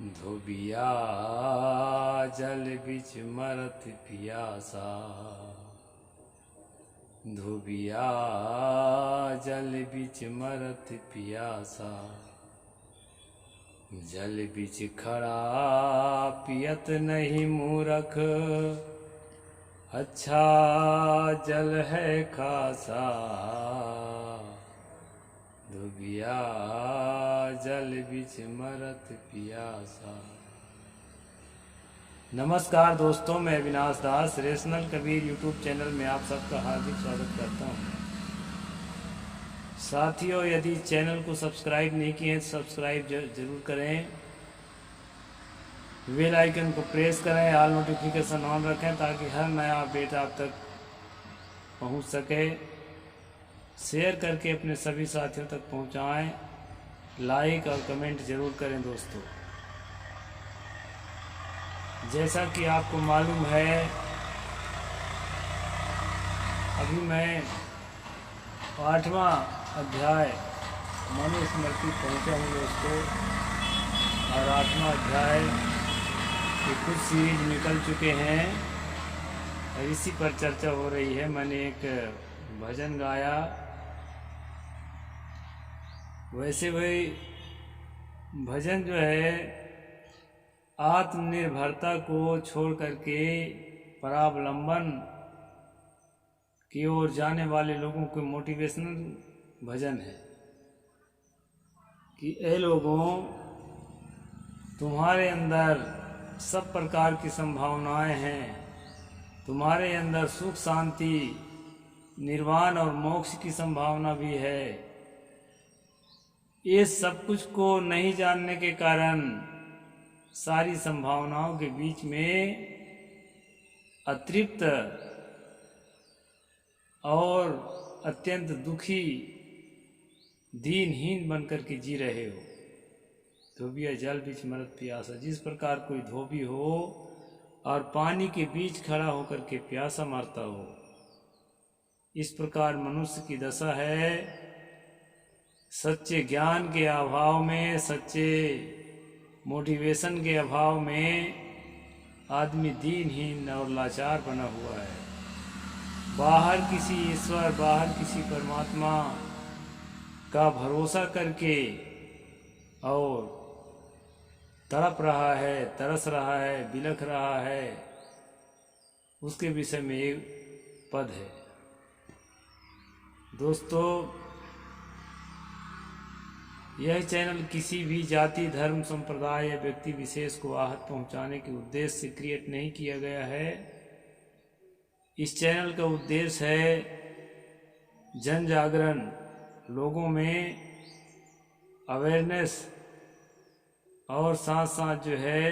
धोबिया जल बिच मरत पियासा। धोबिया जल बिच मरत पियासा। जल बिच खड़ा पियत नहीं मूरख, अच्छा जल है खासा। धोबिया जल बिच मरत पियासा। नमस्कार दोस्तों, मैं अविनाश दास रेशनल कबीर यूट्यूब चैनल में आप सबका हार्दिक स्वागत करता हूं। साथियों, यदि चैनल को सब्सक्राइब नहीं किए हैं तो सब्सक्राइब जरूर करें, बेल आइकन को प्रेस करें, ऑल नोटिफिकेशन ऑन रखें ताकि हर नया अपडेट आप तक पहुंच सके। शेयर करके अपने सभी साथियों तक पहुंचाएं, लाइक और कमेंट जरूर करें दोस्तों। जैसा कि आपको मालूम है, अभी मैं 8वां अध्याय मनुस्मृति पहुंचा हूँ दोस्तों, और 8वां अध्याय के कुछ सीरीज निकल चुके हैं और इसी पर चर्चा हो रही है। मैंने एक भजन गाया, वैसे वही भजन जो है आत्मनिर्भरता को छोड़ करके परावलंबन की ओर जाने वाले लोगों के मोटिवेशनल भजन है कि ए लोगों, तुम्हारे अंदर सब प्रकार की संभावनाएं हैं, तुम्हारे अंदर सुख शांति निर्वाण और मोक्ष की संभावना भी है। ये सब कुछ को नहीं जानने के कारण सारी संभावनाओं के बीच में अतृप्त और अत्यंत दुखी दीनहीन बनकर के जी रहे हो। धोबिया जल बीच मरत प्यासा। जिस प्रकार कोई धोबी हो और पानी के बीच खड़ा होकर के प्यासा मारता हो, इस प्रकार मनुष्य की दशा है। सच्चे ज्ञान के अभाव में, सच्चे मोटिवेशन के अभाव में आदमी दीनहीन और लाचार बना हुआ है। बाहर किसी ईश्वर, बाहर किसी परमात्मा का भरोसा करके और तड़प रहा है, तरस रहा है, बिलख रहा है। उसके विषय में एक पद है दोस्तों। यह चैनल किसी भी जाति, धर्म, संप्रदाय या व्यक्ति विशेष को आहत पहुंचाने के उद्देश्य से क्रिएट नहीं किया गया है। इस चैनल का उद्देश्य है जन जागरण, लोगों में अवेयरनेस और साथ साथ जो है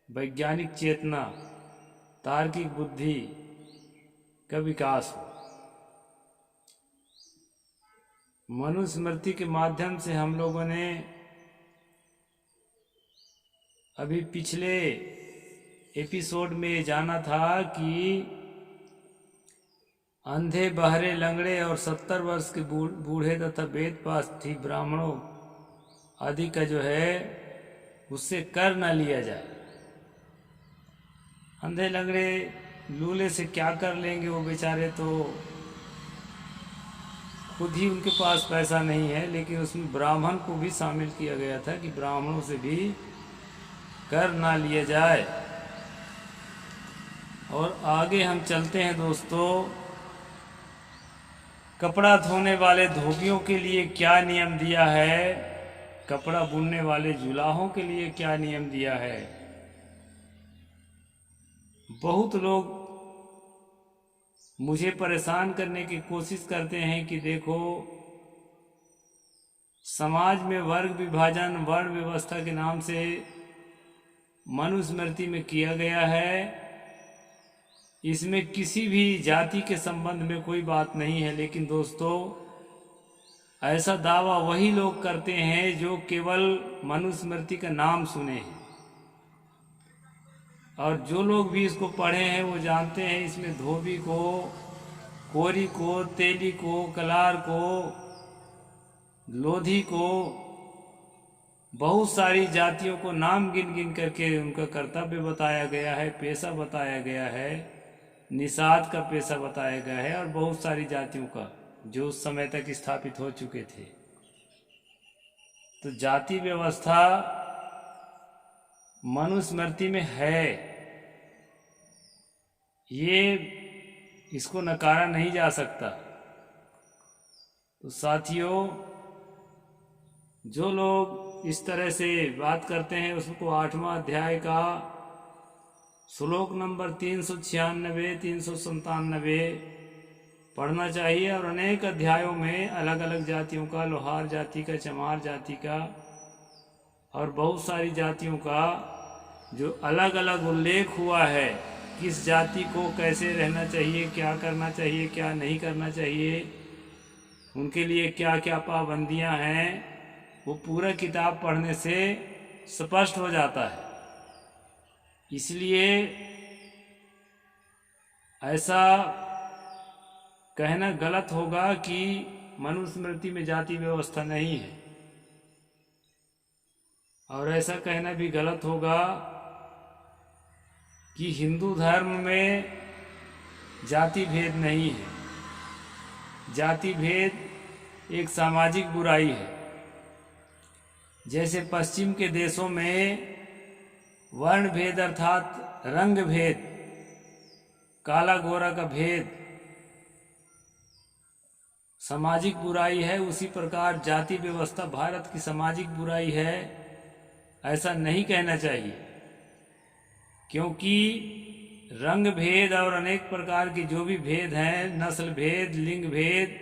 वैज्ञानिक चेतना, तार्किक बुद्धि का विकास हो। मनुस्मृति के माध्यम से हम लोगों ने अभी पिछले एपिसोड में जाना था कि अंधे, बहरे, लंगड़े और 70 वर्ष के बूढ़े तथा वेद पाठी ब्राह्मणों आदि का जो है उससे कर न लिया जाए। अंधे लंगड़े लूले से क्या कर लेंगे, वो बेचारे तो खुद ही उनके पास पैसा नहीं है। लेकिन उसमें ब्राह्मण को भी शामिल किया गया था कि ब्राह्मणों से भी कर ना लिया जाए। और आगे हम चलते हैं दोस्तों। कपड़ा धोने वाले धोबियों के लिए क्या नियम दिया है, कपड़ा बुनने वाले जुलाहों के लिए क्या नियम दिया है। बहुत लोग मुझे परेशान करने की कोशिश करते हैं कि देखो, समाज में वर्ग विभाजन, वर्ण व्यवस्था के नाम से मनुस्मृति में किया गया है। इसमें किसी भी जाति के संबंध में कोई बात नहीं है। लेकिन दोस्तों, ऐसा दावा वही लोग करते हैं जो केवल मनुस्मृति का नाम सुने हैं, और जो लोग भी इसको पढ़े हैं वो जानते हैं इसमें धोबी को, कोरी को, तेली को, कलार को, लोधी को बहुत सारी जातियों को नाम गिन गिन करके उनका कर्तव्य बताया गया है, पेशा बताया गया है, निषाद का पेशा बताया गया है, और बहुत सारी जातियों का जो उस समय तक स्थापित हो चुके थे। तो जाति व्यवस्था मनुस्मृति में है, ये इसको नकारा नहीं जा सकता। तो साथियों, जो लोग इस तरह से बात करते हैं उसको 8वां अध्याय का श्लोक नंबर 396 397 पढ़ना चाहिए। और अनेक अध्यायों में अलग अलग जातियों का, लोहार जाति का, चमार जाति का और बहुत सारी जातियों का जो अलग अलग उल्लेख हुआ है, किस जाति को कैसे रहना चाहिए, क्या करना चाहिए, क्या नहीं करना चाहिए, उनके लिए क्या क्या पाबंदियां हैं, वो पूरा किताब पढ़ने से स्पष्ट हो जाता है। इसलिए ऐसा कहना गलत होगा कि मनुस्मृति में जाति व्यवस्था नहीं है, और ऐसा कहना भी गलत होगा कि हिंदू धर्म में जाति भेद नहीं है। जाति भेद एक सामाजिक बुराई है। जैसे पश्चिम के देशों में वर्ण भेद अर्थात रंग भेद, काला गोरा का भेद सामाजिक बुराई है, उसी प्रकार जाति व्यवस्था भारत की सामाजिक बुराई है। ऐसा नहीं कहना चाहिए, क्योंकि रंग भेद और अनेक प्रकार के जो भी भेद हैं, नस्ल भेद, लिंग भेद,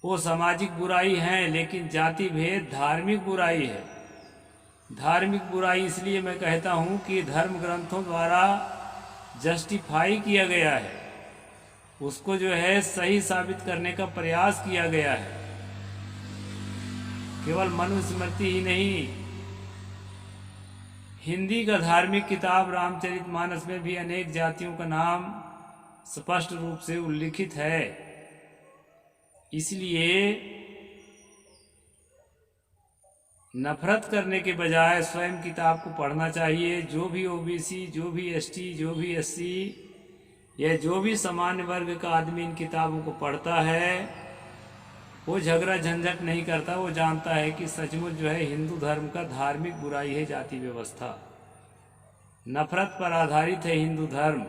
वो सामाजिक बुराई हैं, लेकिन जाति भेद धार्मिक बुराई है। धार्मिक बुराई इसलिए मैं कहता हूँ कि धर्म ग्रंथों द्वारा जस्टिफाई किया गया है, उसको जो है सही साबित करने का प्रयास किया गया है। केवल मनुस्मृति ही नहीं, हिंदी का धार्मिक किताब रामचरितमानस में भी अनेक जातियों का नाम स्पष्ट रूप से उल्लिखित है। इसलिए नफरत करने के बजाय स्वयं किताब को पढ़ना चाहिए। जो भी ओबीसी, जो भी एसटी, जो भी एससी या जो भी सामान्य वर्ग का आदमी इन किताबों को पढ़ता है, वो झगड़ा झंझट नहीं करता। वो जानता है कि सचमुच जो है हिंदू धर्म का धार्मिक बुराई है जाति व्यवस्था, नफरत पर आधारित है हिंदू धर्म।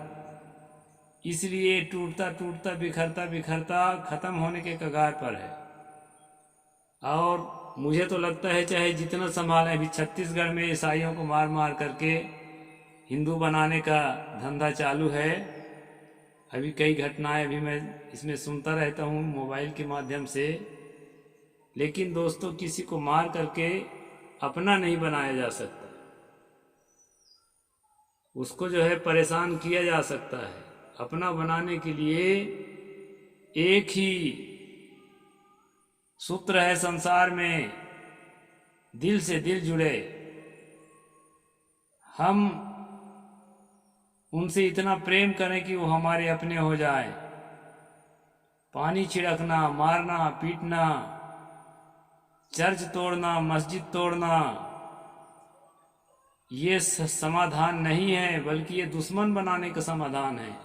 इसलिए टूटता टूटता, बिखरता बिखरता खत्म होने के कगार पर है। और मुझे तो लगता है चाहे जितना संभालें, अभी छत्तीसगढ़ में ईसाइयों को मार मार करके हिंदू बनाने का धंधा चालू है। अभी कई घटनाएं अभी मैं इसमें सुनता रहता हूँ मोबाइल के माध्यम से। लेकिन दोस्तों, किसी को मार करके अपना नहीं बनाया जा सकता, उसको जो है परेशान किया जा सकता है। अपना बनाने के लिए एक ही सूत्र है संसार में, दिल से दिल जुड़े। हम उनसे इतना प्रेम करें कि वो हमारे अपने हो जाए। पानी छिड़कना, मारना, पीटना, चर्च तोड़ना, मस्जिद तोड़ना, ये समाधान नहीं है, बल्कि ये दुश्मन बनाने का समाधान है।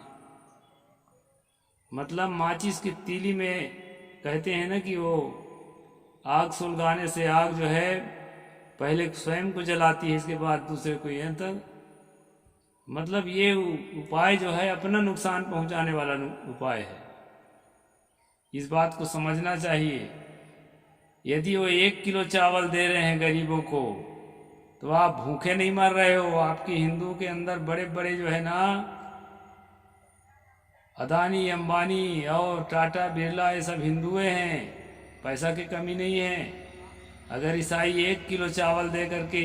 मतलब माचिस की तीली में कहते हैं ना कि वो आग सुलगाने से आग जो है पहले स्वयं को जलाती है, इसके बाद दूसरे को। यह तक मतलब ये उपाय जो है अपना नुकसान पहुंचाने वाला उपाय है। इस बात को समझना चाहिए। यदि वो 1 किलो चावल दे रहे हैं गरीबों को, तो आप भूखे नहीं मर रहे हो। आपकी हिंदू के अंदर बड़े बड़े जो है ना, अदानी, अंबानी और टाटा, बिरला, ये सब हिंदुए हैं, पैसा की कमी नहीं है। अगर ईसाई 1 किलो चावल दे करके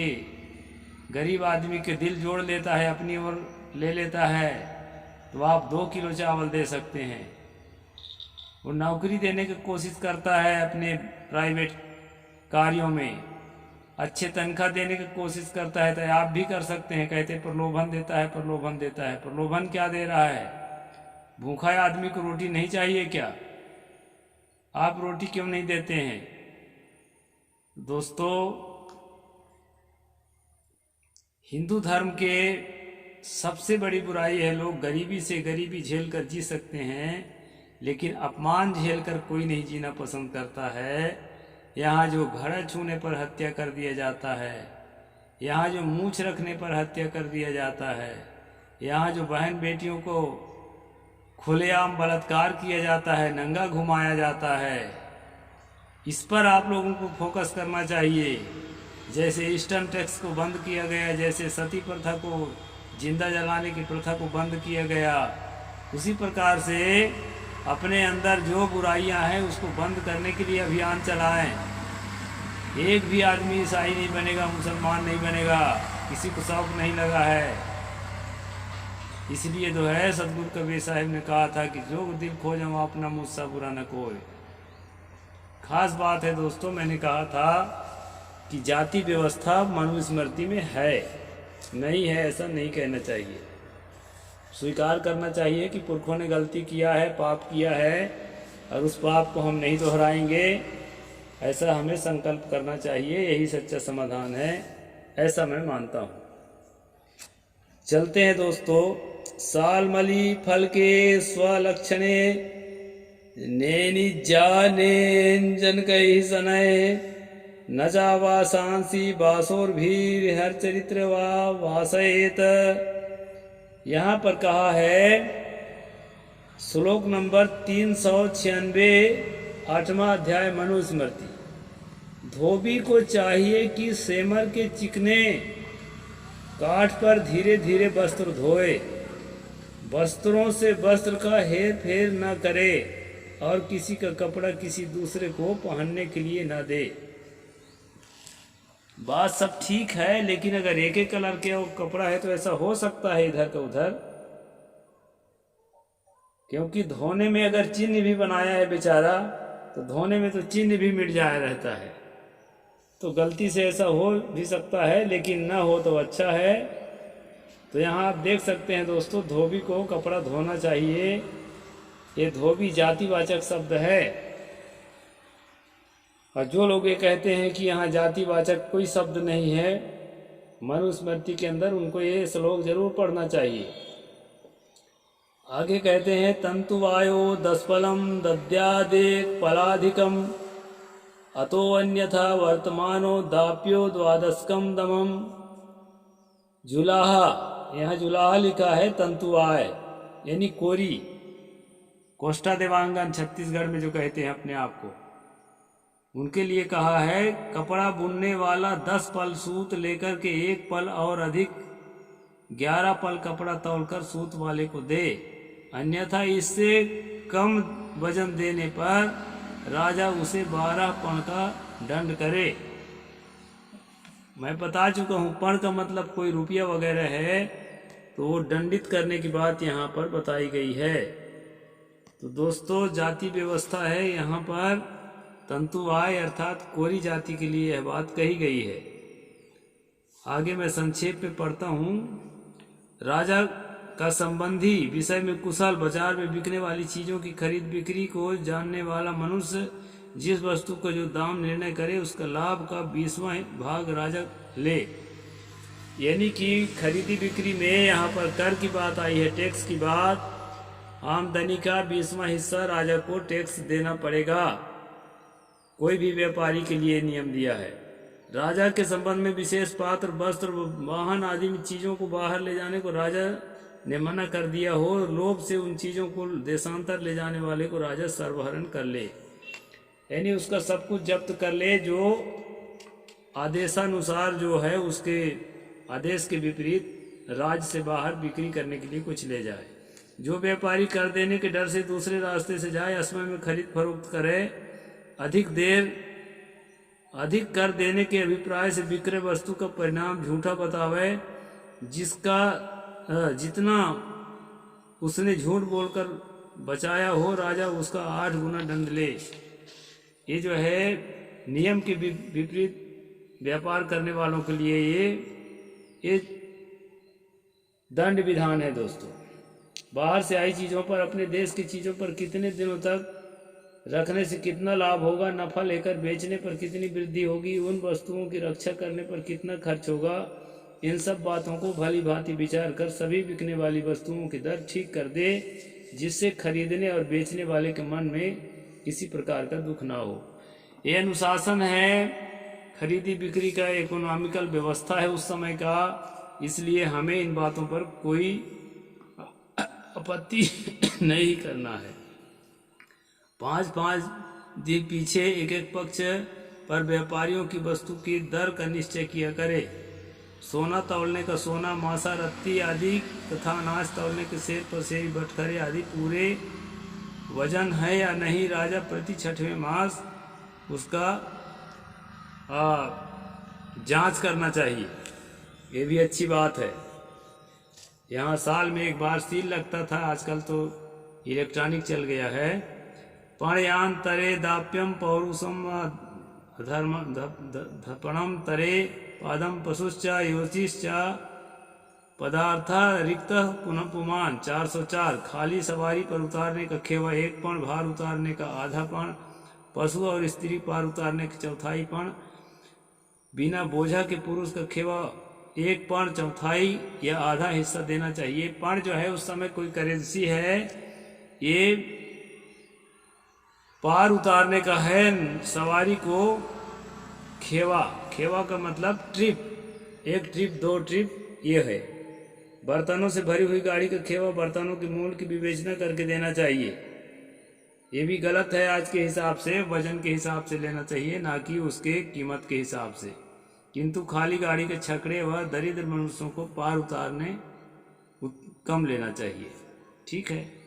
गरीब आदमी के दिल जोड़ लेता है, अपनी ओर ले लेता है, तो आप 2 किलो चावल दे सकते हैं। वो नौकरी देने की कोशिश करता है अपने प्राइवेट कार्यों में, अच्छे तनख्वाह देने की कोशिश करता है, तो आप भी कर सकते हैं। कहते प्रलोभन देता है, प्रलोभन देता है। प्रलोभन क्या दे रहा है? भूखा आदमी को रोटी नहीं चाहिए क्या? आप रोटी क्यों नहीं देते हैं? दोस्तों, हिंदू धर्म के सबसे बड़ी बुराई है, लोग गरीबी से गरीबी झेल कर जी सकते हैं, लेकिन अपमान झेल कर कोई नहीं जीना पसंद करता है। यहाँ जो घड़ा छूने पर हत्या कर दिया जाता है, यहाँ जो मूछ रखने पर हत्या कर दिया जाता है, यहाँ जो बहन बेटियों को खुलेआम बलात्कार किया जाता है, नंगा घुमाया जाता है, इस पर आप लोगों को फोकस करना चाहिए। जैसे ईस्टर्न टैक्स को बंद किया गया, जैसे सती प्रथा को, जिंदा जलाने की प्रथा को बंद किया गया, उसी प्रकार से अपने अंदर जो बुराइयां हैं उसको बंद करने के लिए अभियान चलाएं। एक भी आदमी ईसाई नहीं बनेगा, मुसलमान नहीं बनेगा, किसी को शौक नहीं लगा है। इसलिए जो है सदगुरु कबीर साहब ने कहा था कि जो दिल खो जाओ अपना मुझसा बुरा न कोई। खास बात है दोस्तों, मैंने कहा था कि जाति व्यवस्था मनुस्मृति में है, नहीं है ऐसा नहीं कहना चाहिए। स्वीकार करना चाहिए कि पुरखों ने गलती किया है, पाप किया है, और उस पाप को हम नहीं दोहराएंगे, ऐसा हमें संकल्प करना चाहिए। यही सच्चा समाधान है, ऐसा मैं मानता हूँ। चलते हैं दोस्तों। सालमली फल के स्वलक्षणे नैनि जानेन कही सनय न जावा सांसी बासोर भी हर चरित्र वासयेत। यहाँ पर कहा है श्लोक नंबर 396, 8वां अध्याय मनुस्मृति। धोबी को चाहिए कि सेमर के चिकने काठ पर धीरे धीरे वस्त्र धोए, वस्त्रों से वस्त्र का हेर फेर न करे और किसी का कपड़ा किसी दूसरे को पहनने के लिए न दे। बात सब ठीक है, लेकिन अगर एक एक कलर के कपड़ा है तो ऐसा हो सकता है इधर का उधर, क्योंकि धोने में अगर चिन्ह भी बनाया है बेचारा, तो धोने में तो चिन्ह भी मिट जाया रहता है। तो गलती से ऐसा हो भी सकता है, लेकिन ना हो तो अच्छा है। तो यहाँ आप देख सकते हैं दोस्तों, धोबी को कपड़ा धोना चाहिए। ये धोबी जातिवाचक शब्द है, और जो लोग ये कहते हैं कि यहाँ जातिवाचक कोई शब्द नहीं है मनुस्मृति के अंदर, उनको ये श्लोक जरूर पढ़ना चाहिए। आगे कहते हैं तंतुवायो 10 फलम दद्यादेक फलाधिकम अतो अन्यथा वर्तमानो दाप्यो 12 दमम। जुलाहा, यहाँ जुलाहा लिखा है, तंतुआय यानी कोरी, कोष्टा देवांगन छत्तीसगढ़ में जो कहते हैं अपने आप को, उनके लिए कहा है कपड़ा बुनने वाला 10 पल सूत लेकर के 1 पल और अधिक 11 पल कपड़ा तौलकर सूत वाले को दे, अन्यथा इससे कम वजन देने पर राजा उसे 12 पण का दंड करे। मैं बता चुका हूँ, पण का मतलब कोई रुपया वगैरह है, तो वो दंडित करने की बात यहाँ पर बताई गई है। तो दोस्तों जाति व्यवस्था है, यहाँ पर तंतुवाय अर्थात कोरी जाति के लिए यह बात कही गई है। आगे मैं संक्षेप में पढ़ता हूँ। राजा का संबंधी विषय में कुशल, बाजार में बिकने वाली चीजों की खरीद बिक्री को जानने वाला मनुष्य जिस वस्तु का जो दाम निर्णय करे उसका लाभ का 20वां भाग राजा ले। यानी कि खरीदी बिक्री में यहाँ पर कर की बात आई है, टैक्स की बात। आमदनी का 20वां हिस्सा राजा को टैक्स देना पड़ेगा। कोई भी व्यापारी के लिए नियम दिया है। राजा के संबंध में विशेष पात्र, वस्त्र, वाहन आदि चीजों को बाहर ले जाने को राजा ने मना कर दिया हो, लोभ से उन चीजों को देशांतर ले जाने वाले को राजा सर्वहरण कर ले, यानी उसका सब कुछ जब्त कर ले, जो आदेशानुसार जो है उसके आदेश के विपरीत राज्य से बाहर बिक्री करने के लिए कुछ ले जाए। जो व्यापारी कर देने के डर से दूसरे रास्ते से जाए, असमय में खरीद फरोख्त करे, अधिक कर देने के अभिप्राय से विक्रय वस्तु का परिणाम झूठा बतावे, जितना उसने झूठ बोलकर बचाया हो राजा उसका 8 गुना दंड ले। ये जो है नियम के विपरीत व्यापार करने वालों के लिए ये दंड विधान है दोस्तों। बाहर से आई चीज़ों पर, अपने देश की चीज़ों पर कितने दिनों तक रखने से कितना लाभ होगा, नफा लेकर बेचने पर कितनी वृद्धि होगी, उन वस्तुओं की रक्षा करने पर कितना खर्च होगा, इन सब बातों को भली भांति विचार कर सभी बिकने वाली वस्तुओं की दर ठीक कर दे, जिससे खरीदने और बेचने वाले के मन में किसी प्रकार का दुख ना हो। ये अनुशासन है, खरीदी बिक्री का इकोनॉमिकल व्यवस्था है उस समय का, इसलिए हमें इन बातों पर कोई आपत्ति नहीं करना है। 5-5 दिन पीछे एक एक पक्ष पर व्यापारियों की वस्तु की दर का निश्चय किया करे। सोना तौलने का सोना, मासा, रत्ती आदि तथा अनाज तौलने के सेर पर सेरी, बटखरे आदि पूरे वजन है या नहीं। राजा प्रति 6वें मास उसका जांच करना चाहिए, ये भी अच्छी बात है। यहाँ साल में एक बार सील लगता था, आजकल तो इलेक्ट्रॉनिक चल गया है। पणयान तरे दाप्यम पौरुषम धर्म धपणम तरे पादम पशुश्च योचिश्च पदार्थ रिक्त पुनः पुमान। 404 खाली सवारी पर उतारने का खेवा 1 पण, भार उतारने का आधा पण, पशु और स्त्री पार उतारने का चौथाई पण, बिना बोझा के पुरुष का खेवा 1 पण, चौथाई या आधा हिस्सा देना चाहिए। पण जो है उस समय कोई करेंसी है, ये पार उतारने का है सवारी को। खेवा का मतलब ट्रिप, 1 ट्रिप 2 ट्रिप ये है। बर्तनों से भरी हुई गाड़ी का खेवा बर्तनों के मूल्य की विवेचना करके देना चाहिए। ये भी गलत है, आज के हिसाब से वजन के हिसाब से लेना चाहिए, ना कि उसके कीमत के हिसाब से। किंतु खाली गाड़ी के छकड़े व दरिद्र मनुष्यों को पार उतारने कम लेना चाहिए। ठीक है।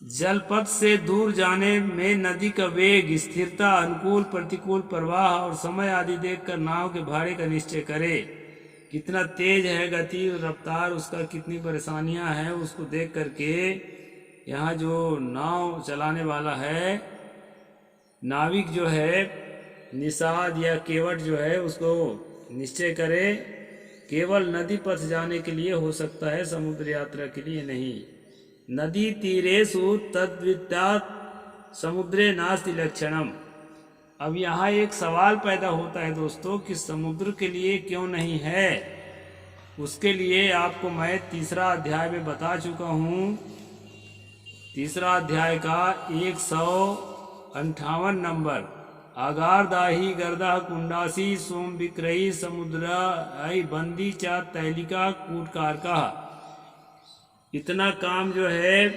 जलपथ से दूर जाने में नदी का वेग, स्थिरता, अनुकूल प्रतिकूल प्रवाह और समय आदि देखकर नाव के भाड़े का निश्चय करे। कितना तेज है गति रफ्तार, उसका कितनी परेशानियां हैं, उसको देख करके यहाँ जो नाव चलाने वाला है, नाविक जो है, निषाद या केवट जो है, उसको निश्चय करे। केवल नदी पथ जाने के लिए हो सकता है, समुद्र यात्रा के लिए नहीं। नदी तीरेषु तद्विद्यात् समुद्रे नास्ति लक्षणम। अब यहाँ एक सवाल पैदा होता है दोस्तों कि समुद्र के लिए क्यों नहीं है। उसके लिए आपको मैं 3रा अध्याय में बता चुका हूँ। 3रा अध्याय का 158 नंबर, आगार दाही गर्दा कुंडासी सोम विक्रयी समुद्र बंदी चा तैलिका कूटकार का। इतना काम जो है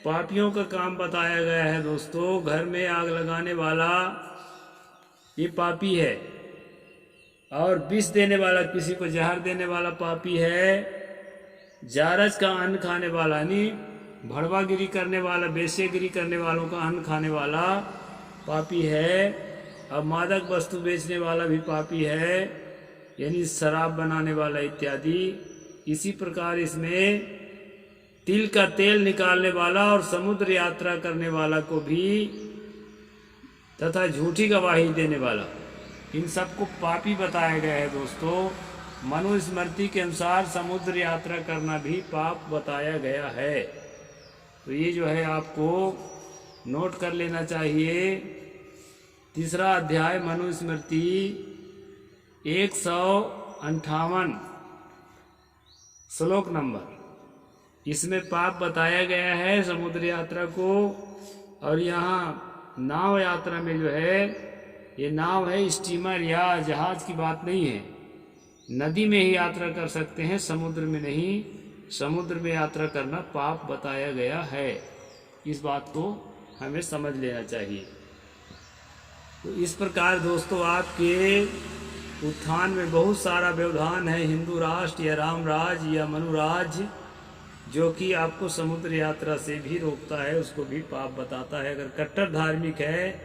पापियों का काम बताया गया है दोस्तों। घर में आग लगाने वाला ये पापी है, और विष देने वाला, किसी को जहर देने वाला पापी है। जारज का अन्न खाने वाला, यानी भड़वागिरी करने वाला, बेश्यागिरी करने वालों का अन्न खाने वाला पापी है। अब मादक वस्तु बेचने वाला भी पापी है, यानी शराब बनाने वाला इत्यादि। इसी प्रकार इसमें तिल का तेल निकालने वाला और समुद्र यात्रा करने वाला को भी, तथा झूठी गवाही देने वाला, इन सबको पापी बताया गया है दोस्तों। मनुस्मृति के अनुसार समुद्र यात्रा करना भी पाप बताया गया है। तो ये जो है आपको नोट कर लेना चाहिए। 3रा अध्याय मनुस्मृति 158 श्लोक नंबर, इसमें पाप बताया गया है समुद्र यात्रा को। और यहाँ नाव यात्रा में जो है, ये नाव है स्टीमर या जहाज की बात नहीं है। नदी में ही यात्रा कर सकते हैं, समुद्र में नहीं। समुद्र में यात्रा करना पाप बताया गया है, इस बात को हमें समझ लेना चाहिए। तो इस प्रकार दोस्तों आपके उत्थान में बहुत सारा व्यवधान है, हिंदू राष्ट्र या राम राज या मनुराज, जो कि आपको समुद्र यात्रा से भी रोकता है, उसको भी पाप बताता है। अगर कट्टर धार्मिक है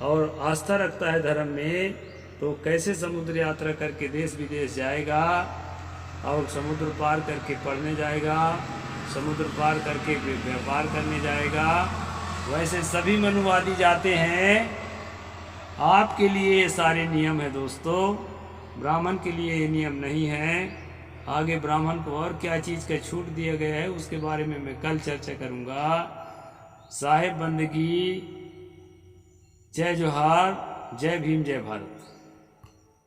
और आस्था रखता है धर्म में, तो कैसे समुद्र यात्रा करके देश विदेश जाएगा, और समुद्र पार करके पढ़ने जाएगा, समुद्र पार करके व्यापार करने जाएगा। वैसे सभी मनुवादी जाते हैं। आपके लिए ये सारे नियम है दोस्तों, ब्राह्मण के लिए ये नियम नहीं है। आगे ब्राह्मण को और क्या चीज़ का छूट दिया गया है उसके बारे में मैं कल चर्चा करूँगा। साहेब बंदगी, जय जोहार, जय भीम, जय भारत।